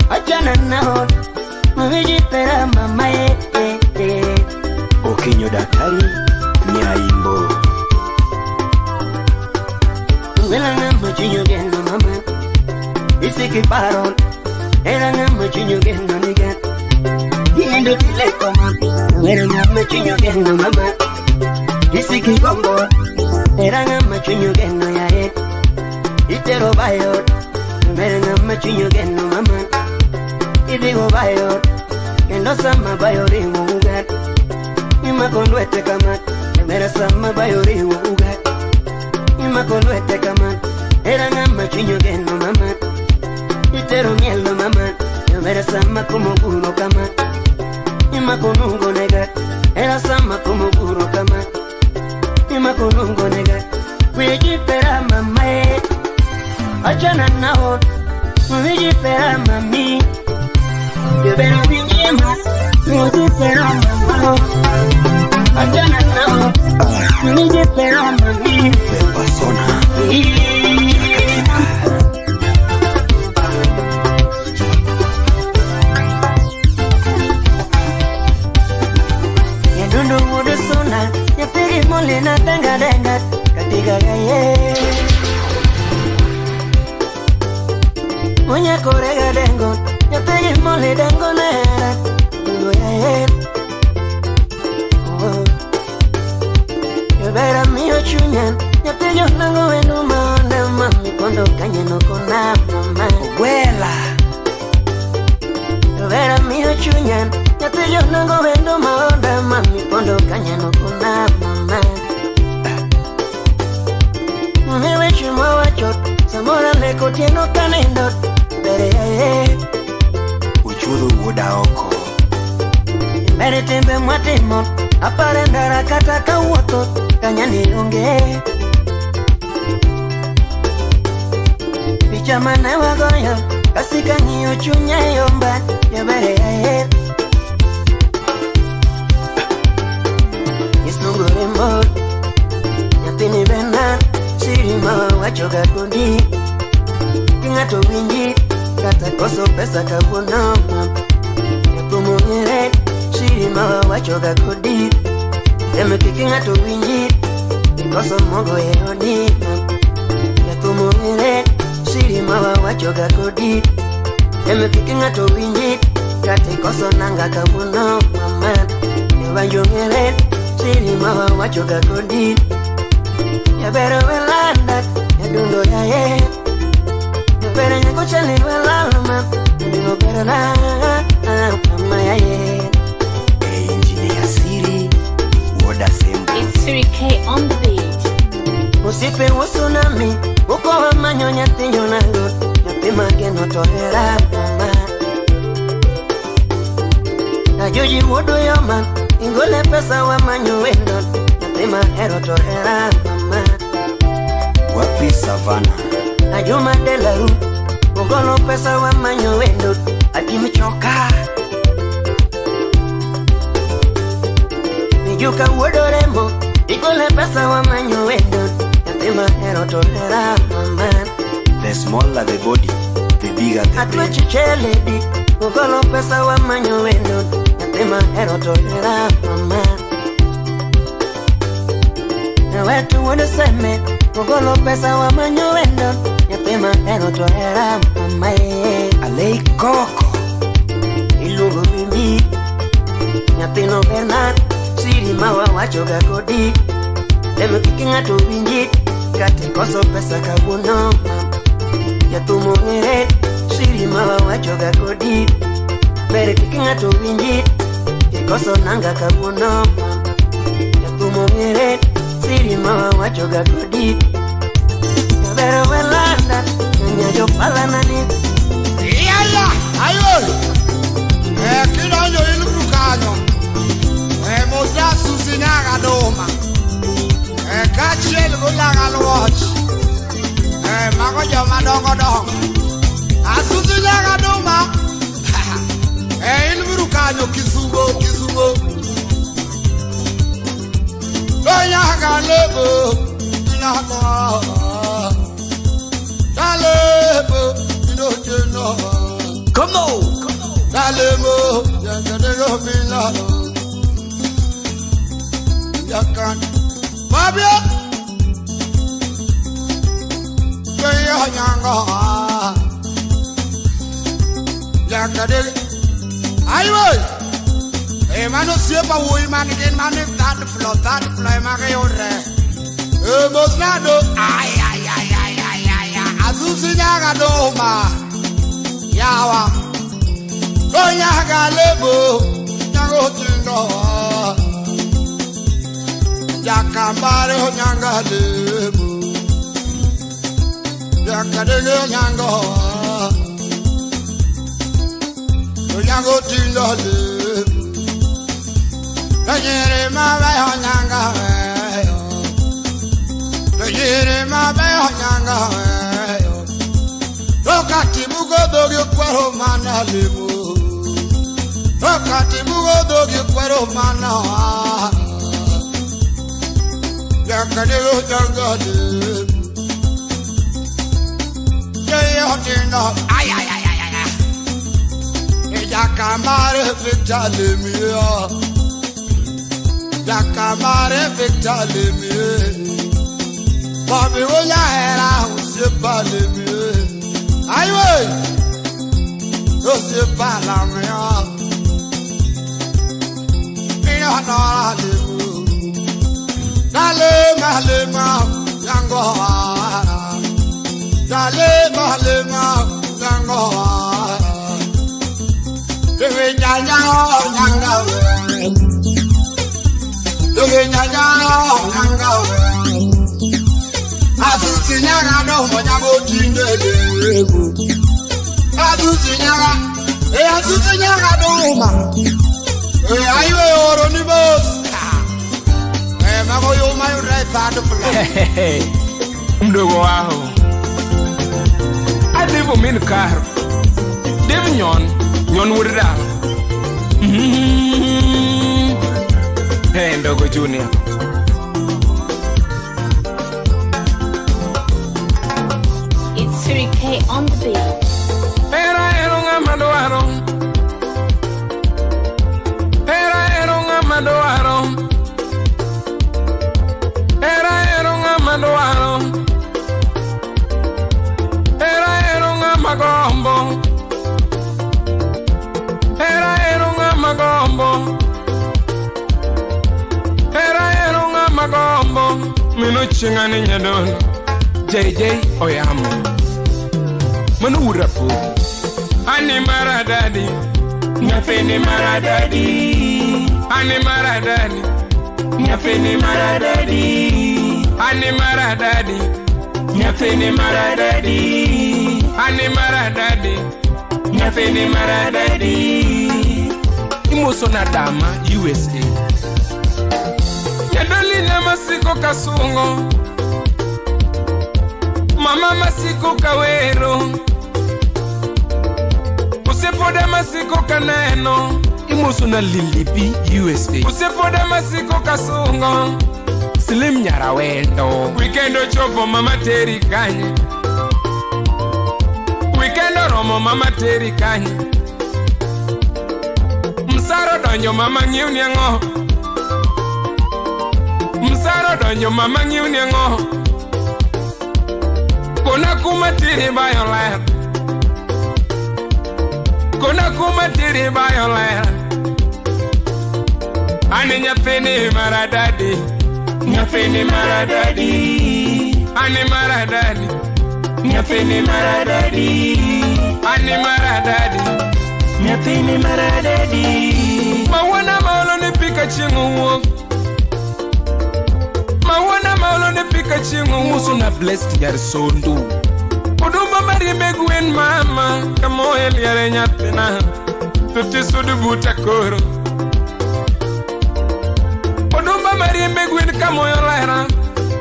Achana na hot. Wijipera mama Okinyo daktari Nyaimbo. Wela ngamba chinyo geno mama. Isiki parol. Era ngamba chinyo geno niga. Yendo tileko mama. Wela ngamba chinyo geno mama. Isiki gombo. Era ngamba chinyo geno ya it. Itero bayo. Wela ngamba chinyo geno mama. Idigo bayo. Kendo sama bayo ringo ugat. Ima konduete kamat. Emera sama bayo ringo ugat. Ima konduete kamat. Era ngamba chinyo geno mama. Itero mielo mama. Emera sama como uno kamat. Ima konungo negat. Era sama como uno kamat. Ima konungo negat. Wijipera mama Achana na hot. Wijipera mami. You better be Ngima. Wijipera mama. Achana na hot. Wijipera mami. Persona. Yadundu mudu sona. Yapiri mole na tenga denga. Katika gaye. Munya korega dengo. Yapiri mole dengo nera. Dungo ya it. Yabera miyo chunyan. Yapiri nango wenu maonde mami. Kondo kanya no kona mama. Wela. Yabera miyo chunyan. Yapiri nango wenu maonde mami. Kondo kanya no kona mama. Mwewe chumwa wachot. Samora leko tieno kanendot. Bere uchuru woda oko. Bere tembe mwatemo. Apare ndara kata kawoto. Kanyani unge. Picha mana wagoyo. Kasika ni uchunya yomba. Ya bere Isnungure mbod. Yapini bena. Sirima wachoga kundi. Kingato winji. Kata koso pesa kabuno. Yapumungere. Sirima wachoga kundi. Deme kingato winji. Koso mogo yeroni. Yapumungere. Sirima wachoga kundi. Deme kingato winji. Kata koso nanga kabuno. Mama Yabanjongere. Sirima wachoga kundi. Ya better welanda. Ya dundo ya ye. Ya better nyango chali welama. Nino better na. Mama ya ye. Engineer Siri. Woda Sembo. It's 3K on the beat. Usipe usunami. Uko wa manyonya tinyo nango. Yapima geno tohera mama. Na joji wodo yaman. Ingole pesa wa manyo wendo. Yapima hero tohera mama. Wapi Savana Ajuma de la rue. Ugolo pesa wa manyo wendo. Atimichoka. Nijuka wodoremo. Igole pesa wa manyo wendo. Yapima hero tolera mama. The smaller the body, the bigger the brain. Atwe chicheledi. Ugolo pesa wa manyo wendo. Yapima hero tolera mama. Na wetu wone seme. Ugolo pesa wa manyo wendo. Yapima hero tolera mama. Alei Koko Ilungo bimbi. Yapino Bernard. Sirima wachoga kodi. Deme kingato winji. Kate koso pesa kabuno. Yatumongere. Sirima wachoga kodi. Bere kingato winji. Koso nanga kabuno. Yatumongere. Sirima wachoga kodi. Bere welanda. Nyajo yo madongo dongo. Asusu nyaga duma. Ilburu kanyo kisugo. Nyaga lebo. Nyaga. Dalebo. No. Come on. Dalebo. Nyaga bila. Yakan. Fabio. Kaya nyanga. Yakade. Ayo. Mano siapa woi mani den mani third floor magayore. Mosnado. Ay. Azusi nyaga doma. Yawa. Nyaga lebo. Nyago tindo. Yakambare nyanga lebo. Yakade nyanga. Nyago tindo lebo. Yere mabe nyanga. Yere mabe nyanga. Rokati mugodo kwaro mana lebo. Rokati mugodo kwaro mana. Yakadelo jangade. Yeye hotinda. Ay. Yakamare vitale mia. Yakamare vitale mia. Babi oya era usepale mia. Aywe. Usepala mia. Ina na lebu. Dalema yango. Dalema yango. Dewe nyanya. Asusi nyaga no monyago tindelebu. Asusi nyaga no ma. Aiwe oro ni boss. Mago yo mayo right fula. Mdogo wao. Adivo min karo. Dev nyon wurida. Hey, Ndogo Junior. It's 3K on the beat. Era eronga madoaro. Era eronga madoaro. Era eronga madoaro. Era eronga magombo. Era eronga magombo. Magombo, minu chingani nyadon. JJ Oyamo. Manu urapu. Ani maradadi. Nyafeni maradadi. Ani maradadi. Nyafeni maradadi. Ani maradadi. Nyafeni maradadi. Ani maradadi. Nyafeni maradadi. Imosona dama USA. Yadolina masiko kasungo. Mama masiko kawero. Usepoda masiko kaneno. Imosona lilipi USA. Usepoda masiko kasungo. Slim nyara wendo. Weekendo chopo mama teri kanye. Weekendo romo mama teri kanye. Msaro donyo mama ngiuni yango. Msaro donyo mama ngiuni yango. Kona kuma tiri bayola. Kona kuma tiri bayola. Ani nyafeni maradadi. Nyafeni maradadi. Ani maradadi. Nyafeni maradadi. Ani maradadi. Nyafeni maradadi. Mawana maolo ni pika chingu. Mawana maolo ni pika chingu. Musu na blessed yar sondu. Udumba mari meguen mama. Kamo heli yare nyapina. Tuti sudu buta koro. Udumba mari meguen kamo yolera.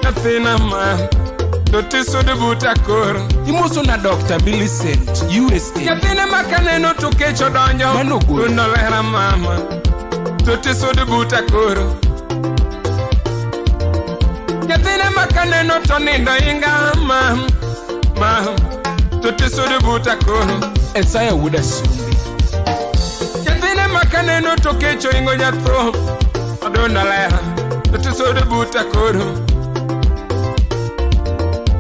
Nyapina ma. Totiso de butakoro Imoso na Dr. Millicent USA Nyathine makaneno to kecho donjo Unolera mama Totiso de butakoro Nyathine makaneno to nindo inga Mam Totiso de butakoro Esaya wuda sumbi Nyathine makaneno to kecho ingo nyatho Unolera Totiso de butakoro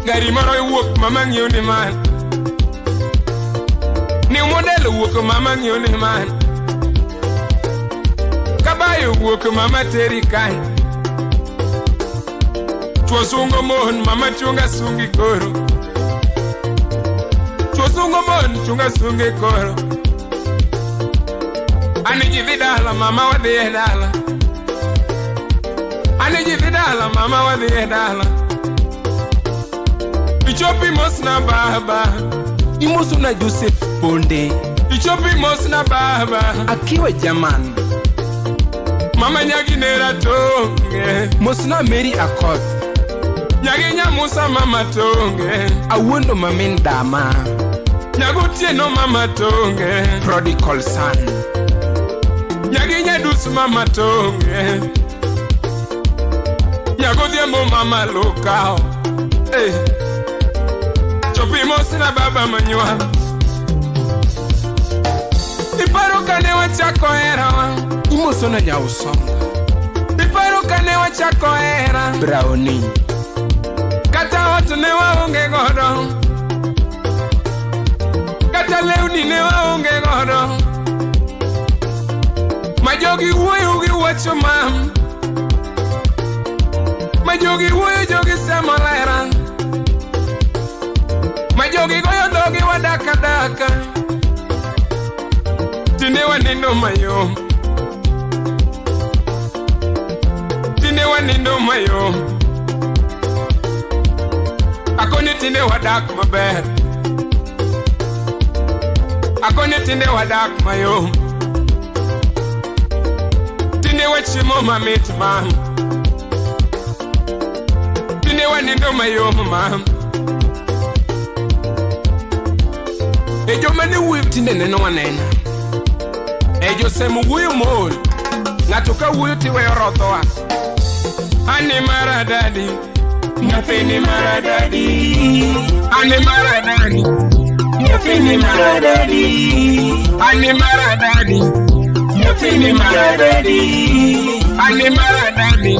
Gari maro iwuok mama ng'iyo ni man Ni model iwuok mama ng'iyo ni man Kabayo iwuok mama teri kai Chwo sungo mon mama chunga sungi koro Chwo sungo mon chunga sungi koro Ani jidhi dala mama wadhi dala Ani jidhi dala mama wadhi dala Ichopi mosna baba Imoso na Joseph Bonde Ichopi mosna baba Akiwa jaman Mama nyagi nera tonge Mosna Mary Akoth Nyagi nyamusa mama tonge Awundo mamin dama Nyagutie no mama tonge Prodigal son Nyagi nyadus mama tonge Nyagutie mo mama lokao Eh Chopimos na baba manywa Iparo kane wachako era Imoso na nyausonga Iparo kane wachako era Brownie Kata watu ne waonge godo Kata leuni ne waonge godo Majogi wuoyo gi wacho mam Majogi wuoyo jogi semolera Majogi goyo dogi wadaka daka Tine wanindo mayom Tine wanindo mayom Akoni tine wadak maber Akoni tine wadak mayom Tine wachimo mamit mam Tine wanindo mayom mam Ejo mani wuyo tinde neno wanena Ejo semu wuyo mol Ngatoka wuyo tiwe yorothoa Ani maradadi Nyafini maradadi Ani maradadi Nyafini maradadi Ani maradadi Nyafini maradadi Ani maradadi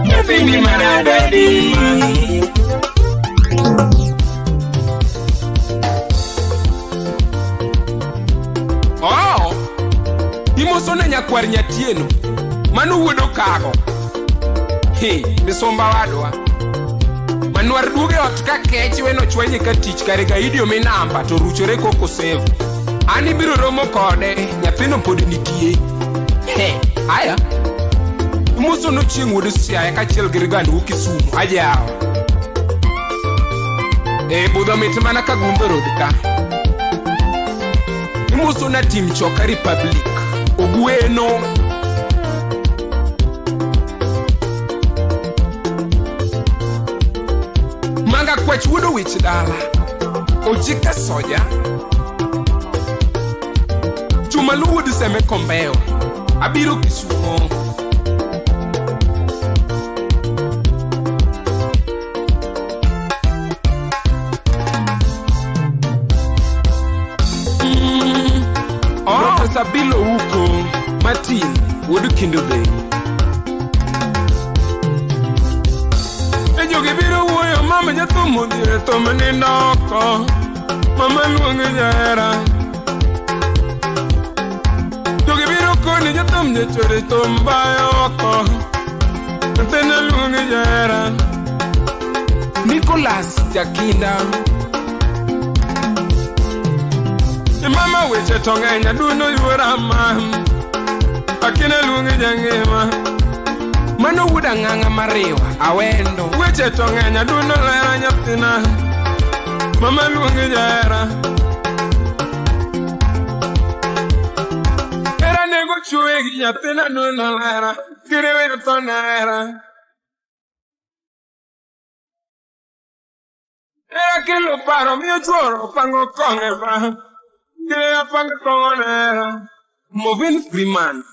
Nyafini maradadi Oh, Imoso na nyakwar nyatieno Manu wuodo kago Hey, misomba wadwa Manuar duge ot ka kech weno chwenye ka tich kare ga idio minamba to ruchore koko save Ani biro romo kode nyathino pod nitie Hey, aya Imoso no chieng' wuodo siaya ka chiel girigand ukisumu ajao Budho mit mana ka gumbe road ka Imoso na team choka Republic Ogweno Manga kwech wuodo wich dala Ojika soja Chumalu wuodo seme kombeo Abiro Kisumo Sabilo huko Martin wuodo Kindo Bay Ejo gibiro wuoyo mama nyathomo dire thome nindoko Mama luonge jahera Jo gibiro koni jathom nyachore thom bayo oko Nyathine luonge jahera Nicholas Jakinda Mama weche tong'enya duno yuora mam Akine luonge jangima Mano wuoda ng'ang'a mariwa awendo Weche tong'enya duno lera nyathina Mama luonge jahera Era nego chwe gi nyathina duno lera Kire wedo thona hera Era que lo paro, mi choro, pango con el pan. Que pango con el Moving Freeman.